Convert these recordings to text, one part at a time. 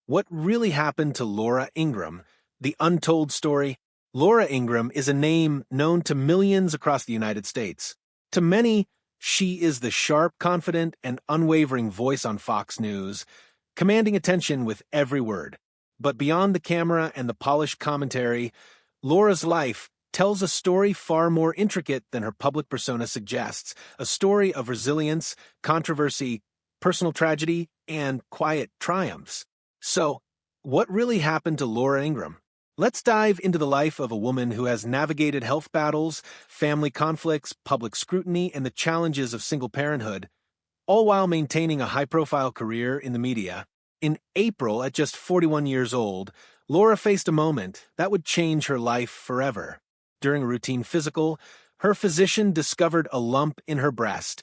What really happened to Laura Ingraham? The untold story. Laura Ingraham is a name known to millions across the United States. To many, she is the sharp, confident, and unwavering voice on Fox News, commanding attention with every word. But beyond the camera and the polished commentary, Laura's life tells a story far more intricate than her public persona suggests, a story of resilience, controversy, personal tragedy, and quiet triumphs. So, what really happened to Laura Ingraham? Let's dive into the life of a woman who has navigated health battles, family conflicts, public scrutiny, and the challenges of single parenthood, all while maintaining a high-profile career in the media. In April, at just 41 years old, Laura faced a moment that would change her life forever. During a routine physical, her physician discovered a lump in her breast,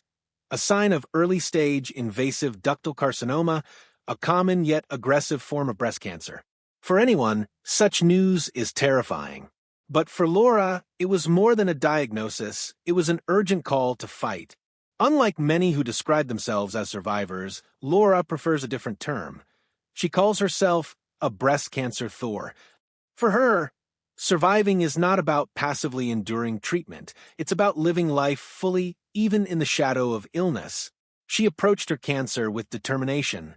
a sign of early-stage invasive ductal carcinoma, a common yet aggressive form of breast cancer. For anyone, such news is terrifying. But for Laura, it was more than a diagnosis, it was an urgent call to fight. Unlike many who describe themselves as survivors, Laura prefers a different term. She calls herself a breast cancer Thor. For her, surviving is not about passively enduring treatment. It's about living life fully, even in the shadow of illness. She approached her cancer with determination,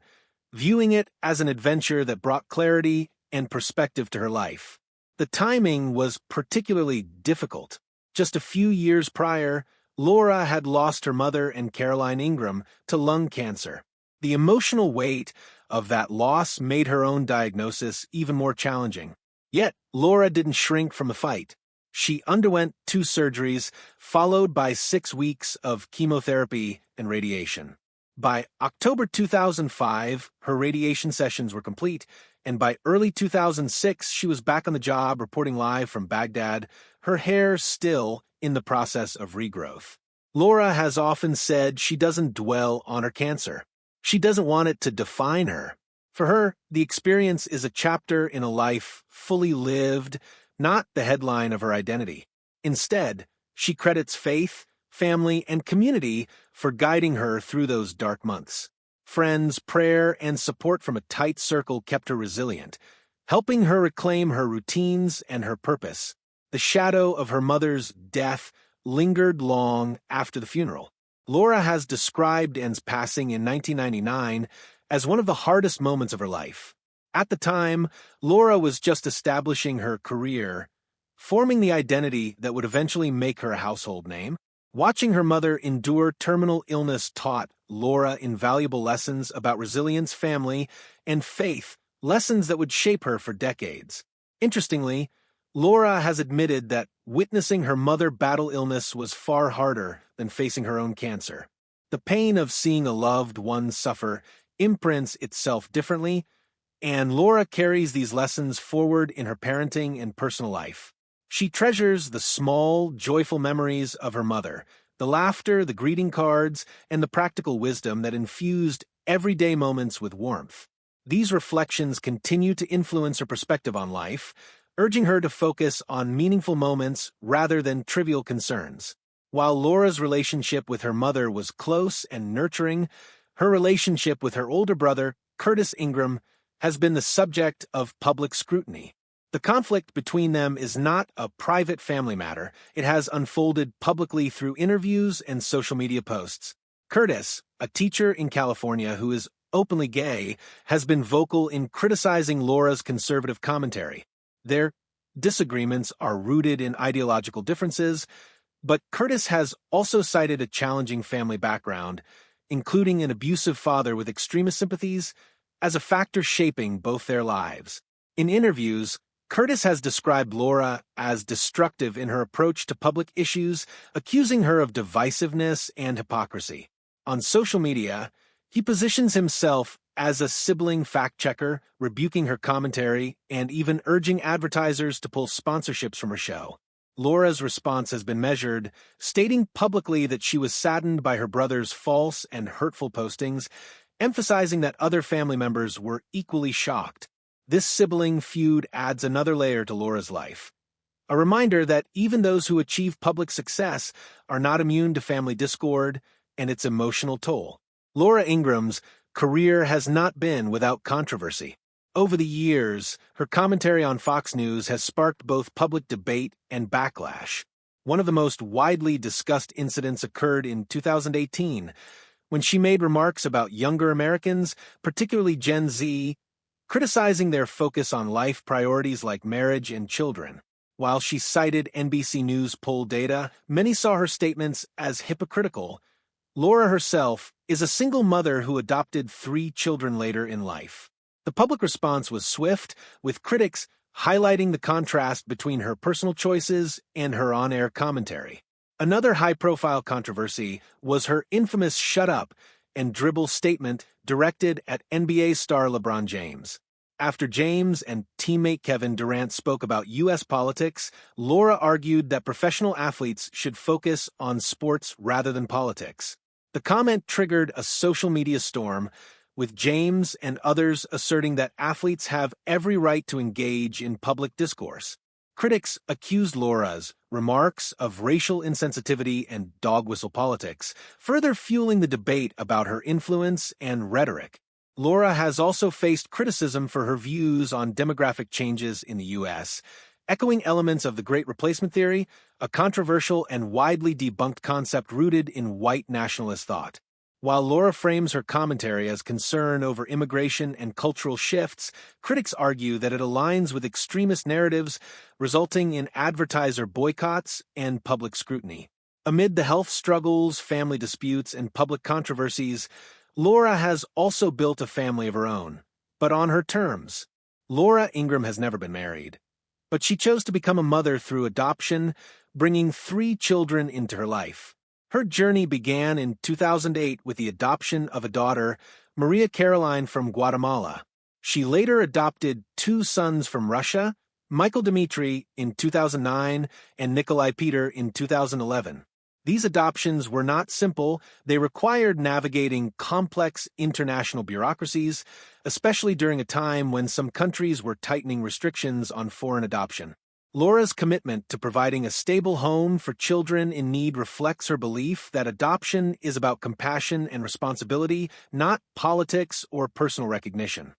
viewing it as an adventure that brought clarity and perspective to her life. The timing was particularly difficult. Just a few years prior, Laura had lost her mother and Caroline Ingraham to lung cancer. The emotional weight of that loss made her own diagnosis even more challenging. Yet, Laura didn't shrink from the fight. She underwent 2 surgeries, followed by 6 weeks of chemotherapy and radiation. By October 2005, her radiation sessions were complete, and by early 2006, she was back on the job reporting live from Baghdad, her hair still in the process of regrowth. Laura has often said she doesn't dwell on her cancer. She doesn't want it to define her. For her, the experience is a chapter in a life fully lived, not the headline of her identity. Instead, she credits faith, family, and community for guiding her through those dark months. Friends, prayer, and support from a tight circle kept her resilient, helping her reclaim her routines and her purpose. The shadow of her mother's death lingered long after the funeral. Laura has described Ann's passing in 1999 as one of the hardest moments of her life. At the time, Laura was just establishing her career, forming the identity that would eventually make her a household name. Watching her mother endure terminal illness taught Laura invaluable lessons about resilience, family, and faith, lessons that would shape her for decades. Interestingly, Laura has admitted that witnessing her mother battle illness was far harder than facing her own cancer. The pain of seeing a loved one suffer imprints itself differently, and Laura carries these lessons forward in her parenting and personal life. She treasures the small, joyful memories of her mother, the laughter, the greeting cards, and the practical wisdom that infused everyday moments with warmth. These reflections continue to influence her perspective on life, urging her to focus on meaningful moments rather than trivial concerns. While Laura's relationship with her mother was close and nurturing, her relationship with her older brother, Curtis Ingraham, has been the subject of public scrutiny. The conflict between them is not a private family matter. It has unfolded publicly through interviews and social media posts. Curtis, a teacher in California who is openly gay, has been vocal in criticizing Laura's conservative commentary. Their disagreements are rooted in ideological differences, but Curtis has also cited a challenging family background, including an abusive father with extremist sympathies, as a factor shaping both their lives. In interviews, Curtis has described Laura as destructive in her approach to public issues, accusing her of divisiveness and hypocrisy. On social media, he positions himself as a sibling fact-checker, rebuking her commentary, and even urging advertisers to pull sponsorships from her show. Laura's response has been measured, stating publicly that she was saddened by her brother's false and hurtful postings, emphasizing that other family members were equally shocked. This sibling feud adds another layer to Laura's life. A reminder that even those who achieve public success are not immune to family discord and its emotional toll. Laura Ingraham's career has not been without controversy. Over the years, her commentary on Fox News has sparked both public debate and backlash. One of the most widely discussed incidents occurred in 2018, when she made remarks about younger Americans, particularly Gen Z, criticizing their focus on life priorities like marriage and children. While she cited NBC News poll data, many saw her statements as hypocritical. Laura herself is a single mother who adopted 3 children later in life. The public response was swift, with critics highlighting the contrast between her personal choices and her on-air commentary. Another high-profile controversy was her infamous "shut up" and dribble statement directed at NBA star LeBron James. After James and teammate Kevin Durant spoke about U.S. politics, Laura argued that professional athletes should focus on sports rather than politics. The comment triggered a social media storm, with James and others asserting that athletes have every right to engage in public discourse. Critics accused Laura's remarks of racial insensitivity and dog whistle politics, further fueling the debate about her influence and rhetoric. Laura has also faced criticism for her views on demographic changes in the U.S., echoing elements of the Great Replacement Theory, a controversial and widely debunked concept rooted in white nationalist thought. While Laura frames her commentary as concern over immigration and cultural shifts, critics argue that it aligns with extremist narratives, resulting in advertiser boycotts and public scrutiny. Amid the health struggles, family disputes, and public controversies, Laura has also built a family of her own, but on her terms. Laura Ingraham has never been married, but she chose to become a mother through adoption, bringing 3 children into her life. Her journey began in 2008 with the adoption of a daughter, Maria Caroline from Guatemala. She later adopted 2 sons from Russia, Michael Dmitry in 2009 and Nikolai Peter in 2011. These adoptions were not simple. They required navigating complex international bureaucracies, especially during a time when some countries were tightening restrictions on foreign adoption. Laura's commitment to providing a stable home for children in need reflects her belief that adoption is about compassion and responsibility, not politics or personal recognition.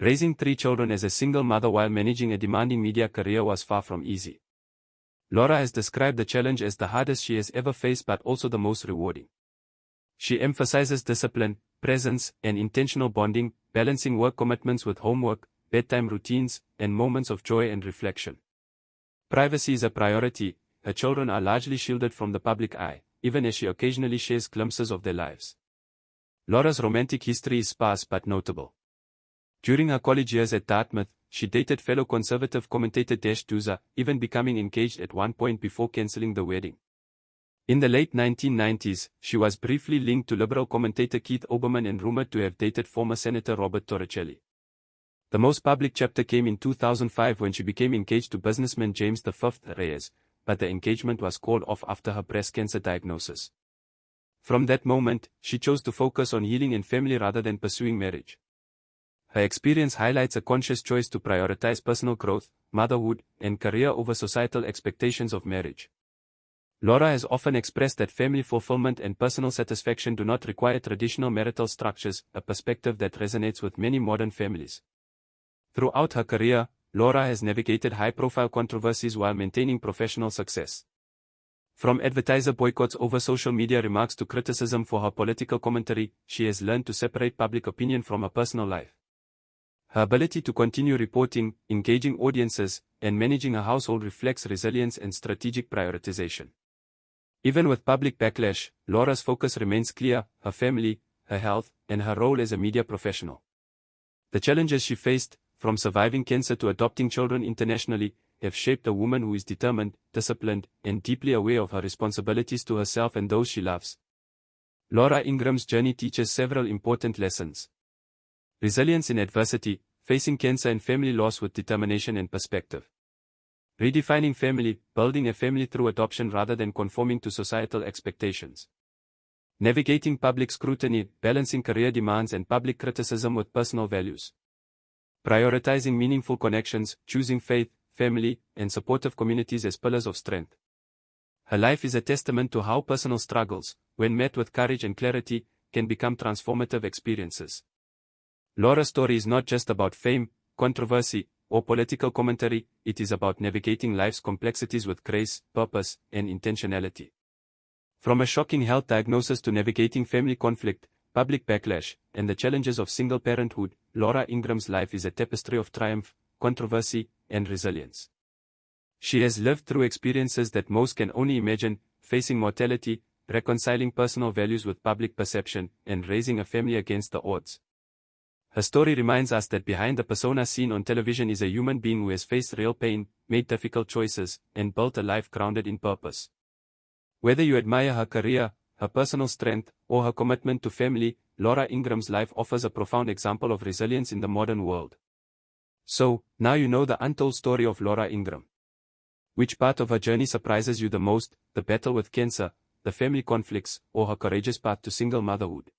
Raising 3 children as a single mother while managing a demanding media career was far from easy. Laura has described the challenge as the hardest she has ever faced but also the most rewarding. She emphasizes discipline, presence, and intentional bonding, balancing work commitments with homework, bedtime routines, and moments of joy and reflection. Privacy is a priority. Her children are largely shielded from the public eye, even as she occasionally shares glimpses of their lives. Laura's romantic history is sparse but notable. During her college years at Dartmouth, she dated fellow conservative commentator Dash Douza, even becoming engaged at one point before cancelling the wedding. In the late 1990s, she was briefly linked to liberal commentator Keith Olbermann and rumored to have dated former Senator Robert Torricelli. The most public chapter came in 2005 when she became engaged to businessman James V. Reyes, but the engagement was called off after her breast cancer diagnosis. From that moment, she chose to focus on healing and family rather than pursuing marriage. Her experience highlights a conscious choice to prioritize personal growth, motherhood, and career over societal expectations of marriage. Laura has often expressed that family fulfillment and personal satisfaction do not require traditional marital structures, a perspective that resonates with many modern families. Throughout her career, Laura has navigated high-profile controversies while maintaining professional success. From advertiser boycotts over social media remarks to criticism for her political commentary, she has learned to separate public opinion from her personal life. Her ability to continue reporting, engaging audiences, and managing her household reflects resilience and strategic prioritization. Even with public backlash, Laura's focus remains clear: her family, her health, and her role as a media professional. The challenges she faced, from surviving cancer to adopting children internationally, have shaped a woman who is determined, disciplined, and deeply aware of her responsibilities to herself and those she loves. Laura Ingraham's journey teaches several important lessons. Resilience in adversity, facing cancer and family loss with determination and perspective. Redefining family, building a family through adoption rather than conforming to societal expectations. Navigating public scrutiny, balancing career demands and public criticism with personal values. Prioritizing meaningful connections, choosing faith, family, and supportive communities as pillars of strength. Her life is a testament to how personal struggles, when met with courage and clarity, can become transformative experiences. Laura's story is not just about fame, controversy, or political commentary, it is about navigating life's complexities with grace, purpose, and intentionality. From a shocking health diagnosis to navigating family conflict, public backlash, and the challenges of single parenthood, Laura Ingram's life is a tapestry of triumph, controversy, and resilience. She has lived through experiences that most can only imagine, facing mortality, reconciling personal values with public perception, and raising a family against the odds. Her story reminds us that behind the persona seen on television is a human being who has faced real pain, made difficult choices, and built a life grounded in purpose. Whether you admire her career, her personal strength, or her commitment to family, Laura Ingram's life offers a profound example of resilience in the modern world. So, now you know the untold story of Laura Ingram. Which part of her journey surprises you the most, the battle with cancer, the family conflicts, or her courageous path to single motherhood?